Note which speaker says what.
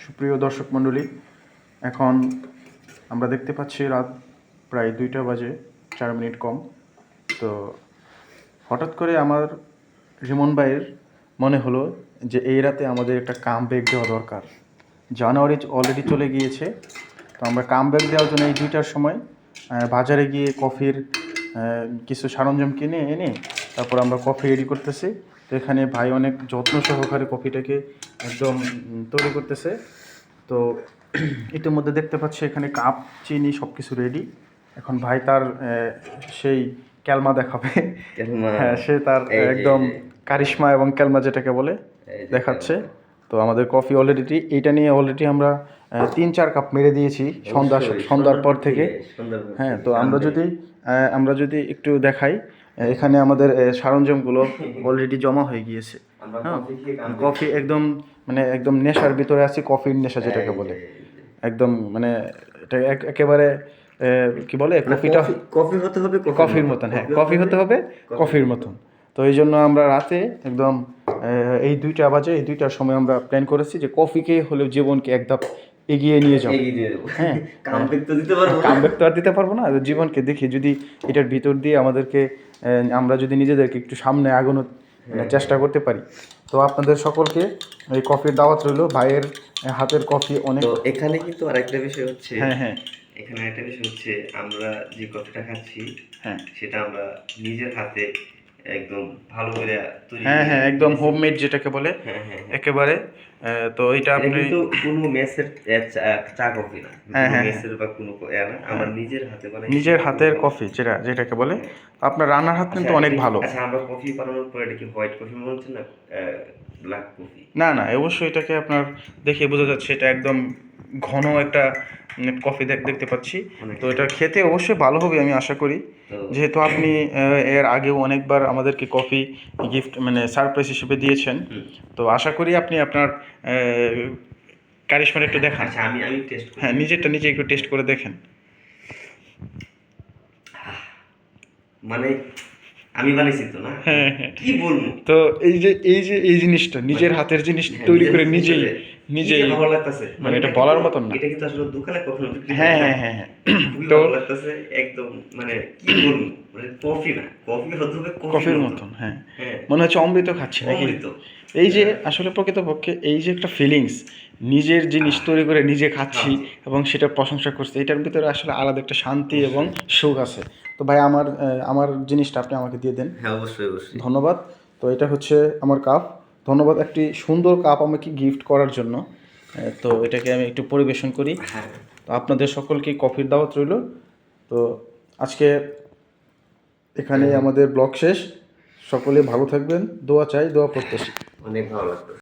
Speaker 1: সুপ্রিয় দর্শক মণ্ডলী, এখন আমরা দেখতে পাচ্ছি রাত প্রায় 2টা বাজে 4 মিনিট কম। তো হঠাৎ করে আমার রিমন ভাইয়ের মনে হলো যে এই রাতে আমাদের একটা কাম ব্যাক দেওয়া দরকার। জানুয়ারি অলরেডি চলে গিয়েছে, তো আমরা কাম ব্যাক দেওয়ার জন্য এই 2টার সময় বাজারে গিয়ে কফির কিছু সরঞ্জাম কিনে এনে তারপর আমরা কফি রেডি করতেছি। তো এখানে ভাই অনেক যত্ন সহকারে কফিটাকে একদম তৈরি করতেছে। তো ইতিমধ্যে দেখতে পাচ্ছি এখানে কাপ, চিনি সব কিছু রেডি। এখন ভাই তার সেই ক্যালমা দেখাবে। হ্যাঁ, সে তার একদম কারিশমা এবং ক্যালমা যেটাকে বলে দেখাচ্ছে। তো আমাদের কফি অলরেডি এইটা নিয়ে অলরেডি আমরা 3-4 কাপ মেরে দিয়েছি সন্ধ্যার পর থেকে। হ্যাঁ, তো আমরা যদি একটু দেখাই, এখানে আমাদের সরঞ্জামগুলো অলরেডি জমা হয়ে গিয়েছে। হ্যাঁ, কফি একদম একদম নেশার ভিতরে আছি, কফির নেশা যেটাকে বলে। একদম এটা একেবারে কি বলে, কফিটা
Speaker 2: কফি হতে হবে
Speaker 1: কফির মতন। হ্যাঁ, কফি হতে হবে কফির মতন। তো এই জন্য আমরা রাতে একদম এই 2টা বাজে, এই 2টার সময় আমরা প্ল্যান করেছি যে কফিকে হলেও জীবনকে এক ধাপ এগিয়ে নিয়ে যাবো। হ্যাঁ,
Speaker 2: কামব্যাক তো দিতে পারবো না,
Speaker 1: কামব্যাক তো আর দিতে পারবো না। জীবনকে দেখি যদি এটার ভিতর দিয়ে আমরা যদি নিজেদেরকে একটু সামনে আগানোর চেষ্টা করতে পারি। তো আপনাদের সকলকে এই কফির দাওয়াত রইল। ভাইয়ের হাতের কফি অনেক।
Speaker 2: তো এখানে কিন্তু আরেকটা বিষয় হচ্ছে,
Speaker 1: হ্যাঁ,
Speaker 2: এখানে একটা বিষয় হচ্ছে, আমরা যে কফিটা খাচ্ছি
Speaker 1: হ্যাঁ,
Speaker 2: সেটা আমরা নিজের হাতে একদম ভালো করে তৈরি।
Speaker 1: হ্যাঁ, একদম হোমমেড যেটাকে বলে, একেবারে। তো এটা আপনি
Speaker 2: কিন্তু কোনো মেসের চা কফি না, মেসের বা কোনো না, আমরা নিজের হাতে বানাই,
Speaker 1: নিজের হাতের কফি যেটাকে বলে। আপনার রান্নার হাত কিন্তু অনেক ভালো।
Speaker 2: আচ্ছা, আমরা কফি বানানোর পর এটা কি হোয়াইট কফি মনে হচ্ছে না ব্ল্যাক কফি?
Speaker 1: না, অবশ্যই এটাকে আপনার দেখে বোঝা যাচ্ছে এটা একদম ঘন একটা কফি দেখতে পাচ্ছি। তো এটা খেতে অবশ্যই ভালো হবে আমি আশা করি, যেহেতু আপনি এর আগেও অনেকবার আমাদেরকে কফি গিফট সারপ্রাইজ হিসেবে দিয়েছেন। তো আশা করি আপনি আপনার কারিশমাটা একটু দেখান।
Speaker 2: আচ্ছা, আমি টেস্ট করি।
Speaker 1: হ্যাঁ, নিজে একটু টেস্ট করে দেখেন।
Speaker 2: আমি বানাইছি তো না,
Speaker 1: হ্যাঁ,
Speaker 2: কি বলবো।
Speaker 1: তো এই জিনিসটা নিজের হাতের জিনিস তৈরি করে নিজেই
Speaker 2: ভালো লাগতেছে,
Speaker 1: এটা বলার মতন না।
Speaker 2: এটা কিন্তু আসলে দোকানে কখনো বিক্রি হয়
Speaker 1: হ্যাঁ,
Speaker 2: না।
Speaker 1: হ্যাঁ,
Speaker 2: খুবই
Speaker 1: তো
Speaker 2: ভালো লাগতেছে একদম, কি বলবো, কফি না, কফি হতে হবে
Speaker 1: কফির মতন। হ্যাঁ, মনে হচ্ছে অমৃত খাচ্ছি নাকি। এই যে আসলে প্রকৃতপক্ষে এই যে একটা ফিলিংস, নিজের জিনিস তৈরি করে নিজে খাচ্ছি এবং সেটা প্রশংসা করছি, এটার ভিতরে আসলে আলাদা একটা শান্তি এবং সুখ আছে। তো ভাই আমার জিনিসটা আপনি আমাকে দিয়ে দেন।
Speaker 2: হ্যাঁ, অবশ্যই।
Speaker 1: ধন্যবাদ। তো এটা হচ্ছে আমার কাপ। ধন্যবাদ একটি সুন্দর কাপ আমাকে গিফট করার জন্য। তো এটাকে আমি একটু পরিবেশন করি। তো আপনাদের সকলকে কফির দাওয়াত রইল। তো আজকে এখানে আমাদের ব্লগ শেষ। সকলে ভালো থাকবেন, দোয়া চাই, দোয়া করতেছি।
Speaker 2: অনেক ভালো লাগতো।